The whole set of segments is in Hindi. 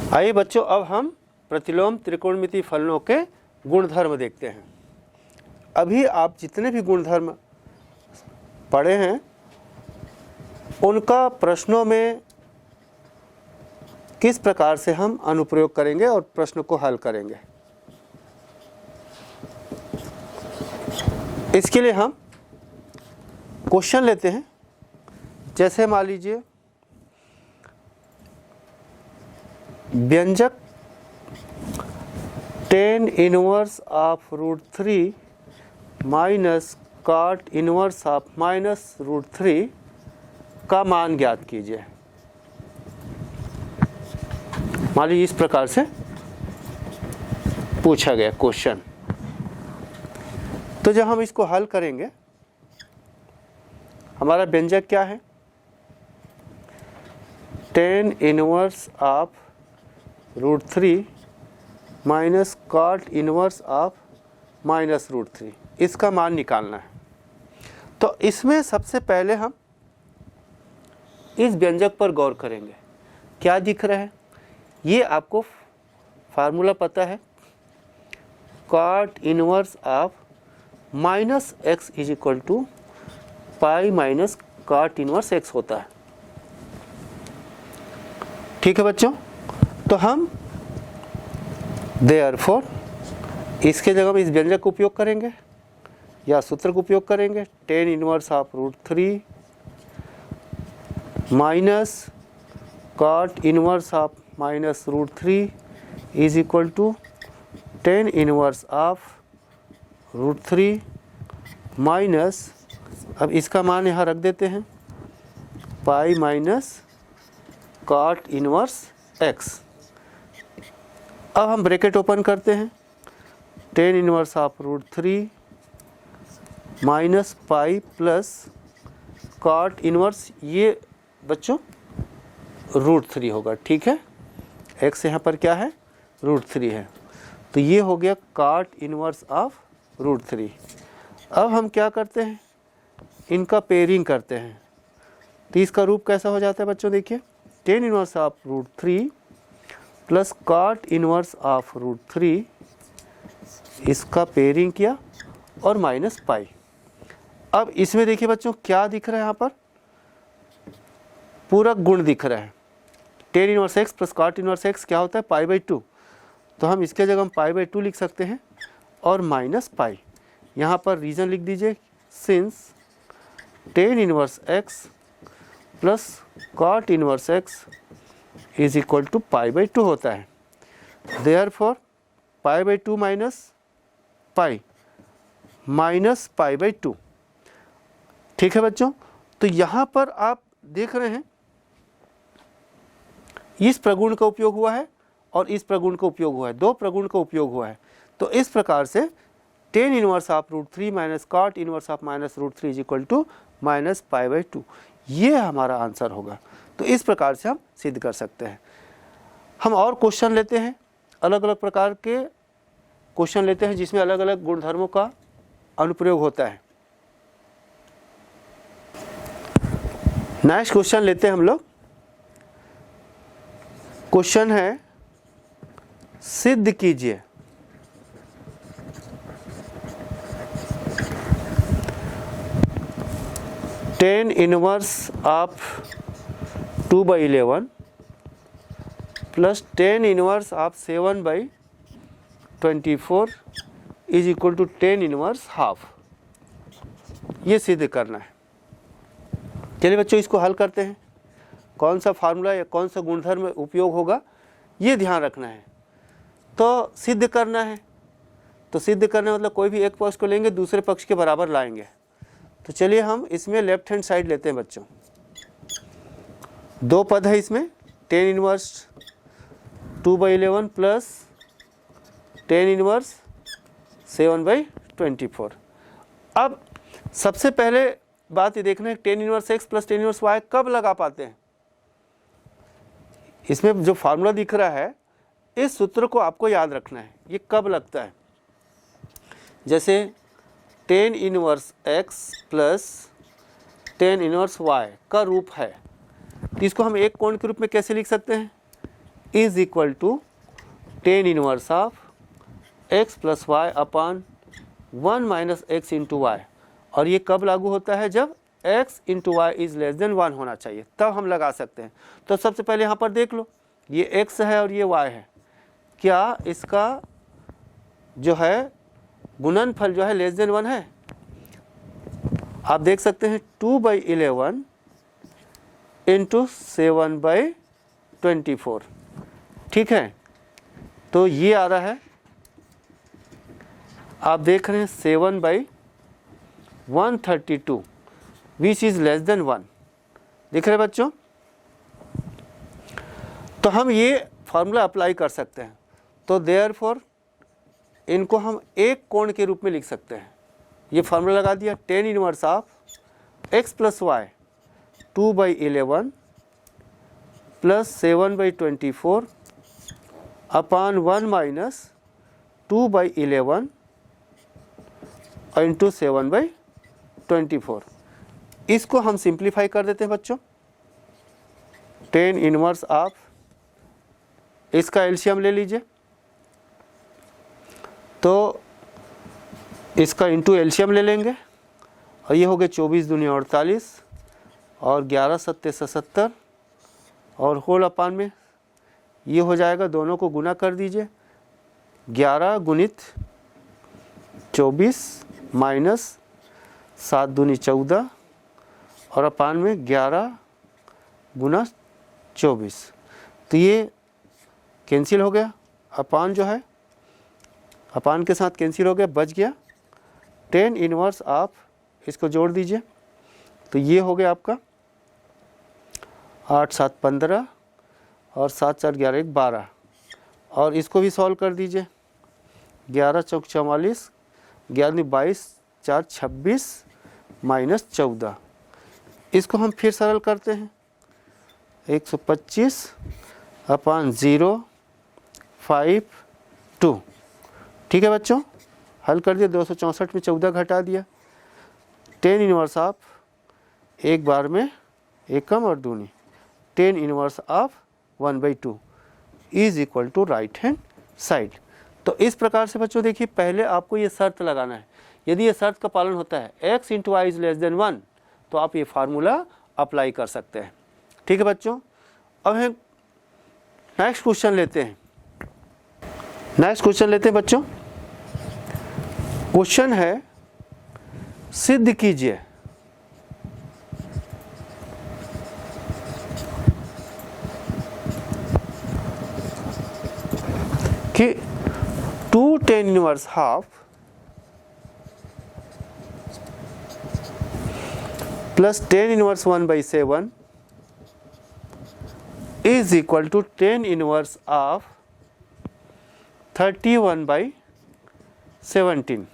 आइए बच्चों, अब हम प्रतिलोम त्रिकोणमितीय फलनों के गुणधर्म देखते हैं। अभी आप जितने भी गुणधर्म पढ़े हैं उनका प्रश्नों में किस प्रकार से हम अनुप्रयोग करेंगे और प्रश्न को हल करेंगे, इसके लिए हम क्वेश्चन लेते हैं। जैसे मान लीजिए व्यंजक tan inverse of √3 minus cot inverse of minus √3 का मान ज्ञात कीजिए। मान लीजिए इस प्रकार से पूछा गया क्वेश्चन। तो जब हम इसको हल करेंगे, हमारा व्यंजक क्या है? tan inverse of √3 minus cot inverse of minus √3, इसका मान निकालना है। तो इसमें सबसे पहले हम इस व्यंजक पर गौर करेंगे। क्या दिख रहा है? ये आपको फार्मूला पता है, cot inverse of minus x is equal to pi minus cot inverse x होता है। ठीक है बच्चों, तो हम देयरफॉर इसके जगह में इस व्यंजक का उपयोग करेंगे या सूत्र का उपयोग करेंगे। tan inverse of √3 minus cot inverse of minus √3 is equal to tan inverse of √3 minus, अब इसका मान यहाँ रख देते हैं, pi minus cot inverse x। अब हम ब्रैकेट ओपन करते हैं, tan inverse of √3 minus pi plus cot inverse, ये बच्चों √3 होगा। ठीक है, x यहाँ पर क्या है? √3 है। तो ये हो गया cot इनवर्स ऑफ √3। अब हम क्या करते हैं? इनका पेयरिंग करते हैं। तो इसका रूप कैसा हो जाता है बच्चों? देखिए, tan inverse of √3 plus cot inverse of √3, इसका पेयरिंग किया और माइनस पाई। अब इसमें देखिए बच्चों क्या दिख रहा है? यहाँ पर पूरक गुण दिख रहा है। tan inverse x plus cot inverse x क्या होता है? π/2। तो हम इसके जगह हम π/2 लिख सकते हैं और माइनस पाई। यहाँ पर रीज़न लिख दीजिए, since tan inverse x plus cot inverse x is equal to π/2 होता है। Therefore π/2 minus pi minus π/2। ठीक है बच्चों, तो यहाँ पर आप देख रहे हैं इस प्रगुण का उपयोग हुआ है और इस प्रगुण का उपयोग हुआ है, दो प्रगुण का उपयोग हुआ है। तो इस प्रकार से tan inverse of √3 minus cot inverse of minus √3 is equal to minus π/2, ये हमारा आंसर होगा। तो इस प्रकार से हम सिद्ध कर सकते हैं। हम और क्वेश्चन लेते हैं, अलग अलग प्रकार के क्वेश्चन लेते हैं जिसमें अलग अलग गुणधर्मों का अनुप्रयोग होता है। नेक्स्ट क्वेश्चन लेते हैं हम लोग। क्वेश्चन है, सिद्ध कीजिए tan inverse of 2/11 plus tan inverse of 7/24 is equal to tan inverse half. ये सिद्ध करना है। चलिए बच्चों, इसको हल करते हैं। कौन सा फार्मूला या कौन सा गुणधर्म उपयोग होगा, ये ध्यान रखना है। तो सिद्ध करना है, तो सिद्ध करना मतलब कोई भी एक पक्ष को लेंगे, दूसरे पक्ष के बराबर लाएंगे। तो चलिए हम इसमें लेफ्ट हैंड साइड लेते हैं बच्चों। दो पद है इसमें, tan inverse 2/11 plus tan inverse 7/24। अब सबसे पहले बात ये देखना है, tan inverse x plus tan inverse y कब लगा पाते हैं। इसमें जो फार्मूला दिख रहा है, इस सूत्र को आपको याद रखना है, ये कब लगता है। जैसे tan inverse x plus tan inverse y का रूप है, तो इसको हम एक कोण के रूप में कैसे लिख सकते हैं? Is equal to tan inverse of x plus y upon 1 minus x into y. और ये कब लागू होता है? जब x into y is less than 1 होना चाहिए, तब हम लगा सकते हैं। तो सबसे पहले यहाँ पर देख लो, ये x है और ये y है, क्या इसका जो है गुणनफल जो है लेस देन 1 है? आप देख सकते हैं 2/11 इंटू 7/24, ठीक है। तो ये आ रहा है, आप देख रहे हैं 7/132 विच इज लेस देन 1, दिख रहे बच्चों? तो हम ये फार्मूला अप्लाई कर सकते हैं। तो देयरफॉर इनको हम एक कोण के रूप में लिख सकते हैं। ये फार्मूला लगा दिया, tan inverse of x plus y 2/11 plus 7/24 upon 1 minus 2/11 into 7/24। इसको हम सिंप्लीफाई कर देते हैं बच्चों। टेन इनवर्स ऑफ, इसका एलसीएम ले लीजिए, तो इसका इंटू एलसीएम ले लेंगे और ये हो गए 24 दूनी 48 और 11 सत्ते 77 और होल अपान में ये हो जाएगा, दोनों को गुना कर दीजिए, 11 गुणित 24 माइनस 7 दूनी 14 और अपान में 11 गुना 24। तो ये कैंसिल हो गया, अपान जो है अपान के साथ कैंसिल हो गया, बच गया टेन इनवर्स ऑफ, इसको जोड़ दीजिए तो ये हो गया आपका 8 7 15 और 7 4 11 1 12 और इसको भी सॉल्व कर दीजिए, 11 चौक 44, 11 22 4 26 माइनस 14। इसको हम फिर सरल करते हैं, 125 अपान 0 5 2, ठीक है बच्चों। हल कर दिया, 264 में 14 घटा दिया, टेन इनवर्स ऑफ, एक बार में एकम और दूनी, tan inverse of 1/2 is equal to right hand side. तो इस प्रकार से बच्चों देखिए, पहले आपको ये शर्त लगाना है। यदि ये शर्त का पालन होता है x into y is less than 1, तो आप ये फार्मूला अप्लाई कर सकते हैं, ठीक है बच्चों। अब हम नेक्स्ट क्वेश्चन लेते हैं। नेक्स्ट क्वेश्चन लेते हैं बच्चों। क्वेश्चन है, सिद्ध कीजिए कि 2 tan inverse half plus tan inverse 1/7 is equal to tan inverse of 31/17।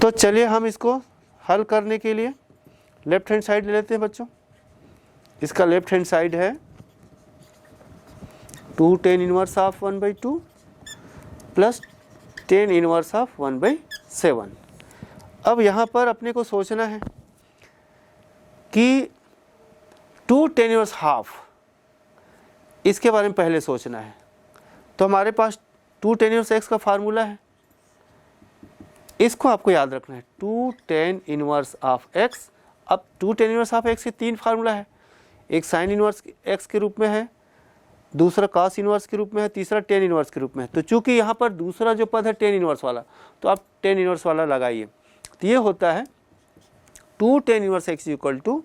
तो चलिए हम इसको हल करने के लिए लेफ्ट हैंड साइड ले लेते हैं बच्चों। इसका लेफ्ट हैंड साइड है 2 tan inverse of 1/2 plus tan inverse of 1/7। अब यहाँ पर अपने को सोचना है कि 2 tan इनवर्स हाफ, इसके बारे में पहले सोचना है। तो हमारे पास 2 tan इनवर्स x का फार्मूला है, इसको आपको याद रखना है, 2 tan इनवर्स ऑफ x। अब 2 tan इनवर्स ऑफ x के 3 फार्मूला है, एक साइन इनवर्स x के रूप में है, दूसरा cos इनवर्स के रूप में है, तीसरा tan इनवर्स के रूप में है। तो चूंकि यहाँ पर दूसरा जो पद है tan इनवर्स वाला, तो आप tan इनवर्स वाला लगाइए। तो ये होता है 2 tan inverse x equal to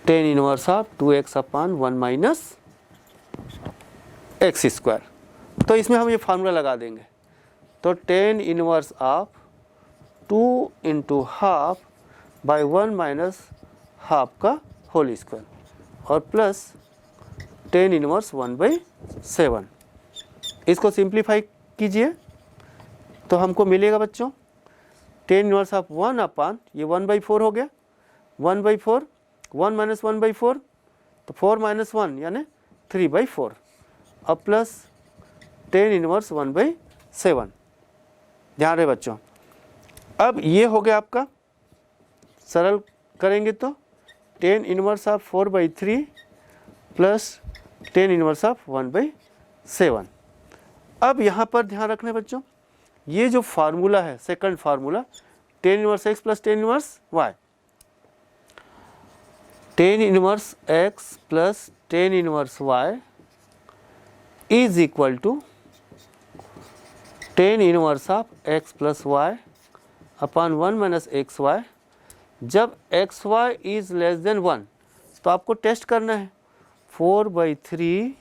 tan inverse of 2x upon 1 minus x square. तो इसमें हम ये फार्मूला लगा देंगे। तो tan inverse of 2 into half by 1 minus half का होल स्क्वायर और प्लस tan इनवर्स 1/7। इसको सिंप्लीफाई कीजिए तो हमको मिलेगा बच्चों tan इनवर्स ऑफ 1 अपान, ये 1/4 हो गया, 1/4, 1 माइनस 1/4 तो 4 माइनस 1 यानी 3/4 और प्लस tan इनवर्स 1/7। ध्यान रहे बच्चों। अब ये हो गया आपका, सरल करेंगे तो tan inverse of 4/3 plus tan inverse of 1/7। अब यहाँ पर ध्यान रखना बच्चों, ये जो फार्मूला है second formula tan inverse x plus tan inverse y, tan inverse x plus tan inverse y is equal to tan inverse of x plus y upon 1 minus x y. जब x y is less than 1 तो आपको टेस्ट करना है 4/3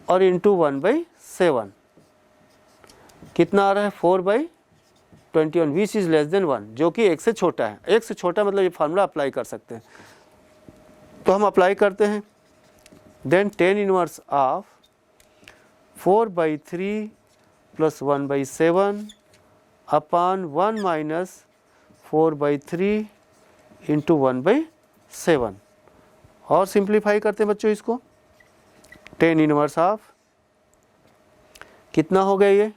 और इंटू 1/7 कितना आ रहा है 4/21 विच इज लेस देन 1 जो कि एक से छोटा है। एक से छोटा मतलब ये फार्मूला अप्लाई कर सकते हैं, तो हम अप्लाई करते हैं। Then tan inverse of 4/3 plus 1/7 upon 1 minus 4/3 into 1/7 और सिंप्लीफाई करते हैं बच्चों इसको। टेन इनवर्स ऑफ कितना हो गया, ये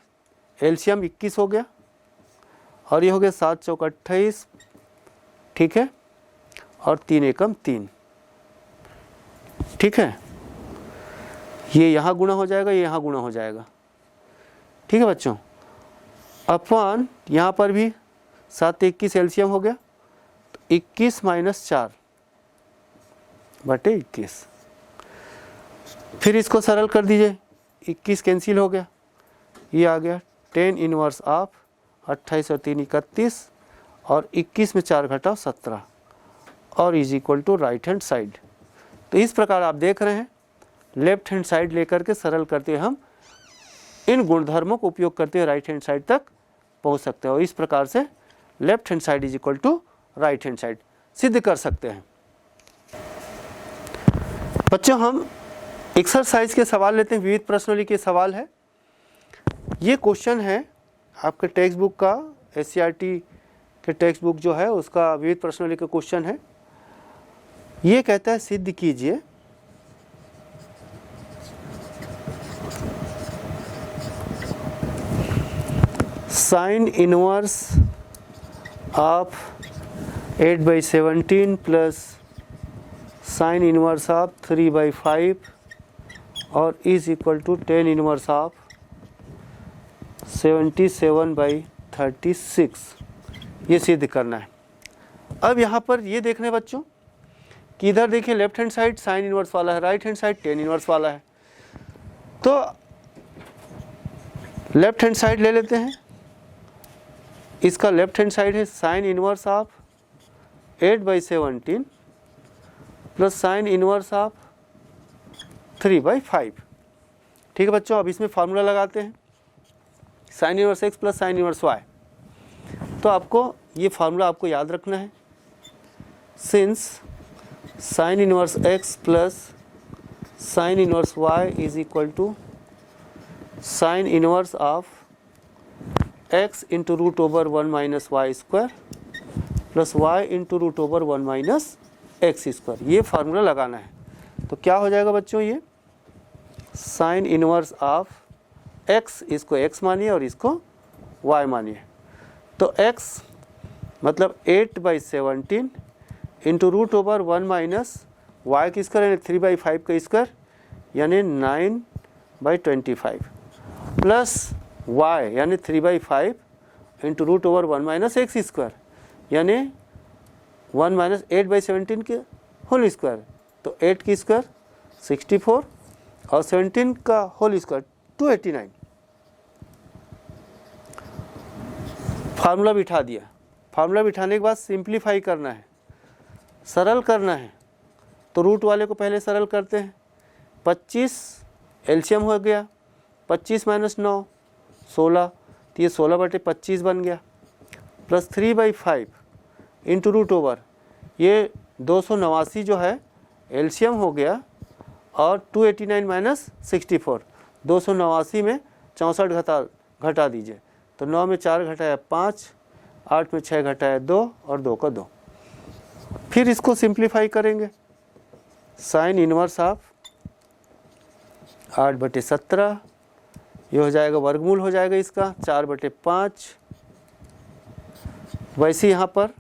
एलसीएम 21 हो गया और ये हो गया 7 चौक 28, ठीक है, और 3 एकम 3, ठीक है। ये यहाँ गुणा हो जाएगा, ये यहाँ गुणा हो जाएगा, ठीक है बच्चों। अपॉन यहाँ पर भी 7 21 एलसीएम हो गया, तो 21 माइनस 4 बटे 21। फिर इसको सरल कर दीजिए, 21 कैंसिल हो गया, ये आ गया टेन इनवर्स ऑफ 28 और 3 31 और 21 में 4 घटाओ 17 और is equal to right hand side. तो इस प्रकार आप देख रहे हैं लेफ्ट हैंड साइड लेकर के सरल करते हुए हम इन गुणधर्मों को उपयोग करते हुए राइट हैंड साइड तक पहुंच सकते हैं और इस प्रकार से left hand side is equal to right hand side सिद्ध कर सकते हैं। बच्चों हम एक्सरसाइज के सवाल लेते हैं, विविध प्रश्नावली के सवाल है। ये क्वेश्चन है आपके टेक्स्ट बुक का, एससीईआरटी के टेक्स्ट बुक जो है उसका विविध प्रश्नावली का क्वेश्चन है। ये कहता है सिद्ध कीजिए sine inverse of 8/17 plus sine inverse of 3/5 और is equal to tan inverse of 77/36। ये सिद्ध करना है। अब यहाँ पर ये देखने बच्चों कि इधर देखिए left hand side sine inverse वाला है, right hand side tan inverse वाला है। तो लेफ्ट हैंड साइड ले लेते हैं। इसका लेफ्ट हैंड साइड है sine inverse of 8/17 plus sine inverse of 3/5, ठीक है बच्चों। अब इसमें फार्मूला लगाते हैं sine inverse x plus sine inverse y. तो आपको ये फार्मूला आपको याद रखना है। Since sine inverse x plus sine inverse y is equal to sine inverse of x into root over 1 minus y square plus y into root over 1 minus x square, ये फार्मूला लगाना है। तो क्या हो जाएगा बच्चों, ये साइन इनवर्स ऑफ x, इसको x मानिए और इसको y मानिए। तो x मतलब 8/17 into root over 1 minus y की स्क्वायर यानी 3/5 का स्क्वायर यानी 9/25 प्लस y यानी 3/5 into root over 1 minus x square यानी 1 माइनस 8/17 के होल स्क्वायर। तो 8 की स्क्वायर 64 और 17 का होल स्क्वायर 289। फार्मूला बिठा दिया। फार्मूला बिठाने के बाद सिंप्लीफाई करना है, सरल करना है। तो रूट वाले को पहले सरल करते हैं। 25 एलसीएम हो गया, 25 माइनस 9 16, तो ये 16/25 बन गया प्लस 3/5 इंटू रूट ओवर ये 289 जो है एलसीएम हो गया और 289 माइनस 64, 289 में 64 घटा दीजिए। तो 9 में 4 घटाया 5, 8 में 6 घटाया 2 और 2 का 2। फिर इसको सिंप्लीफाई करेंगे। साइन इनवर्स ऑफ 8/17 ये हो जाएगा, वर्गमूल हो जाएगा इसका 4/5। वैसे यहाँ पर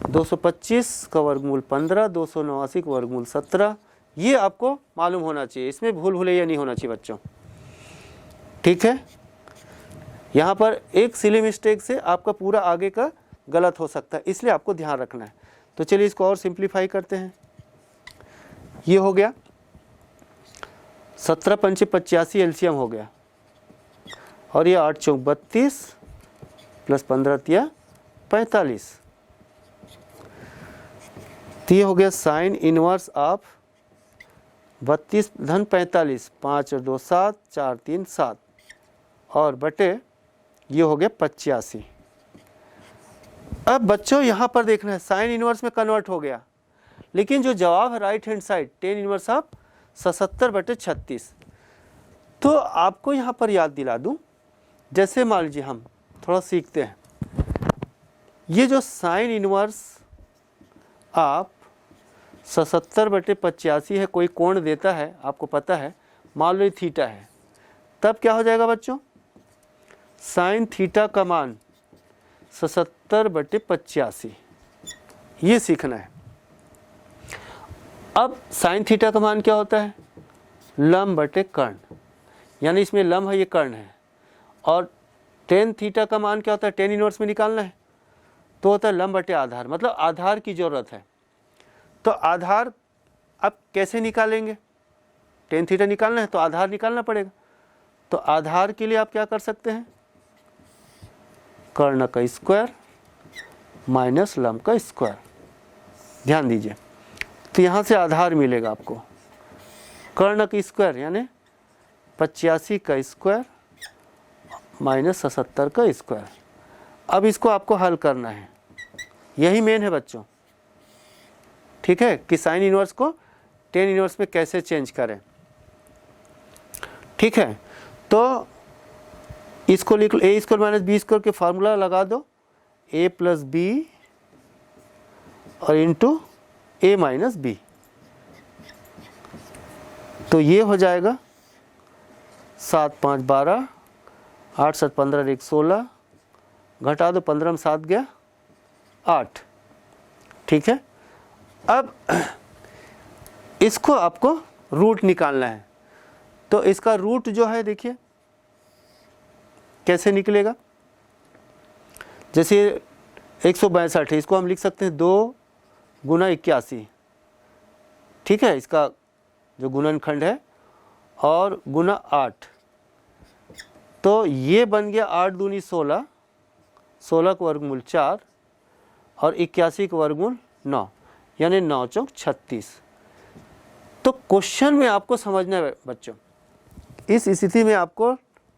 225 का वर्गमूल 15, 289 का वर्गमूल 17, ये आपको मालूम होना चाहिए, इसमें भूल भुलैया नहीं होना चाहिए बच्चों, ठीक है। यहाँ पर एक सिली मिस्टेक से आपका पूरा आगे का गलत हो सकता है, इसलिए आपको ध्यान रखना है। तो चलिए इसको और सिंप्लीफाई करते हैं। ये हो गया 17 पंचे 85 एलसीएम हो गया, और ये 8 चौक 32 प्लस 15 तिया 45। तो ये हो गया साइन इनवर्स ऑफ 32 धन 45, 5 और 2 7, 4 3 7 और बटे ये हो गया 85। अब बच्चों यहाँ पर देखना है साइन इनवर्स में कन्वर्ट हो गया, लेकिन जो जवाब है right hand side ten inverse of 77/36। तो आपको यहाँ पर याद दिला दूँ, जैसे मान लीजिए हम थोड़ा सीखते हैं, ये जो साइन इनवर्स आप 77/85 है, कोई कोण देता है आपको पता है, मान लो ये थीटा है, तब क्या हो जाएगा बच्चों, साइन थीटा का मान 77/85, ये सीखना है। अब साइन थीटा का मान क्या होता है, लंब बटे कर्ण, यानी इसमें लंब है, ये कर्ण है। और टेन थीटा का मान क्या होता है, टेन इनवर्स में निकालना है तो होता है लंब बटे आधार, मतलब आधार की ज़रूरत है। तो आधार अब कैसे निकालेंगे, टेन थीटा निकालना है तो आधार निकालना पड़ेगा। तो आधार के लिए आप क्या कर सकते हैं, कर्ण का स्क्वायर माइनस लंब का स्क्वायर, ध्यान दीजिए। तो यहाँ से आधार मिलेगा आपको कर्ण का स्क्वायर यानी 85 का स्क्वायर माइनस 77 का स्क्वायर। अब इसको आपको हल करना है, यही मेन है बच्चों, ठीक है, कि साइन इनवर्स को टेन इनवर्स में कैसे चेंज करें, ठीक है। तो इसको लिख लो, ए स्क्वायर माइनस बी स्क्वायर के फार्मूला लगा दो, ए प्लस बी और इंटू ए माइनस बी। तो ये हो जाएगा 7 5 12, 8 7 15 1 16, घटा दो 15 में 7 गया 8, ठीक है। अब इसको आपको रूट निकालना है, तो इसका रूट जो है देखिए कैसे निकलेगा, जैसे 162 है, इसको हम लिख सकते हैं 2 गुना 81, ठीक है, इसका जो गुणनखंड है, और गुना 8, तो ये बन गया 8 दूनी 16, 16 का वर्गमूल 4 और 81 का वर्गमूल 9, यानी 9 चौक 36। तो क्वेश्चन में आपको समझना है बच्चों, इस स्थिति में आपको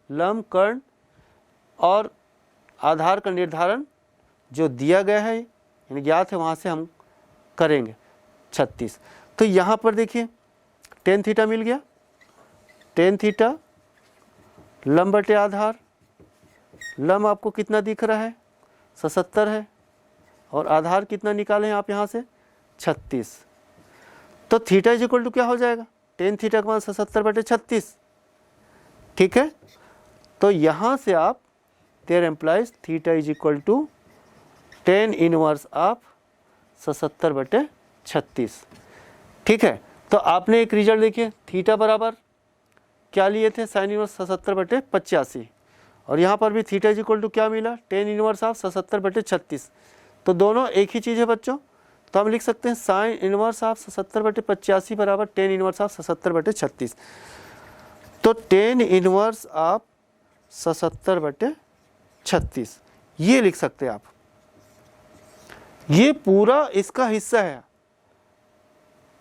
लंब कर्ण और आधार का निर्धारण जो दिया गया है यानी ज्ञात है वहाँ से हम करेंगे 36। तो यहाँ पर देखिए टेन थीटा मिल गया, टेन थीटा लंब बटे आधार, लंब आपको कितना दिख रहा है 77 है, और आधार कितना निकालें आप यहाँ से 36। तो थीटा इज इक्वल टू क्या हो जाएगा, टेन थीटा का मान 77/36, ठीक है। तो यहाँ से आप there implies theta is equal to tan inverse of 77/36, ठीक है। तो आपने एक रिजल्ट देखिए, थीटा बराबर क्या लिए थे, साइन इनवर्स 77/85, और यहाँ पर भी थीटा इज इक्वल टू क्या मिला, टेन इनवर्स ऑफ 77/36। तो दोनों एक ही चीज़ है बच्चों, तो हम लिख सकते हैं साइन इनवर्स ऑफ 77/85 बराबर टेन इनवर्स ऑफ 77/36। तो टेन इनवर्स ऑफ 77/36 ये लिख सकते हैं आप, ये पूरा इसका हिस्सा है,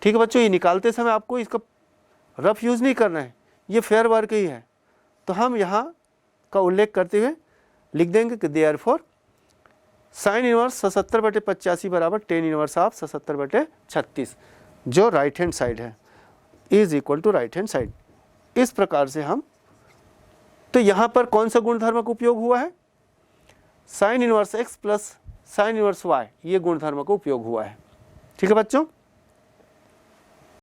ठीक है बच्चों। ये निकालते समय आपको इसका रफ यूज़ नहीं करना है, ये फेयर वर्क ही है। तो हम यहाँ का उल्लेख करते हुए लिख देंगे कि देयरफॉर साइन इनवर्स 77/85 बराबर टेन इनवर्स ऑफ 77/36 जो राइट हैंड साइड है is equal to right hand side. इस प्रकार से हम, तो यहाँ पर कौन सा गुणधर्म का उपयोग हुआ है, sine inverse x plus sine inverse y, ये गुणधर्म का उपयोग हुआ है, ठीक है बच्चों।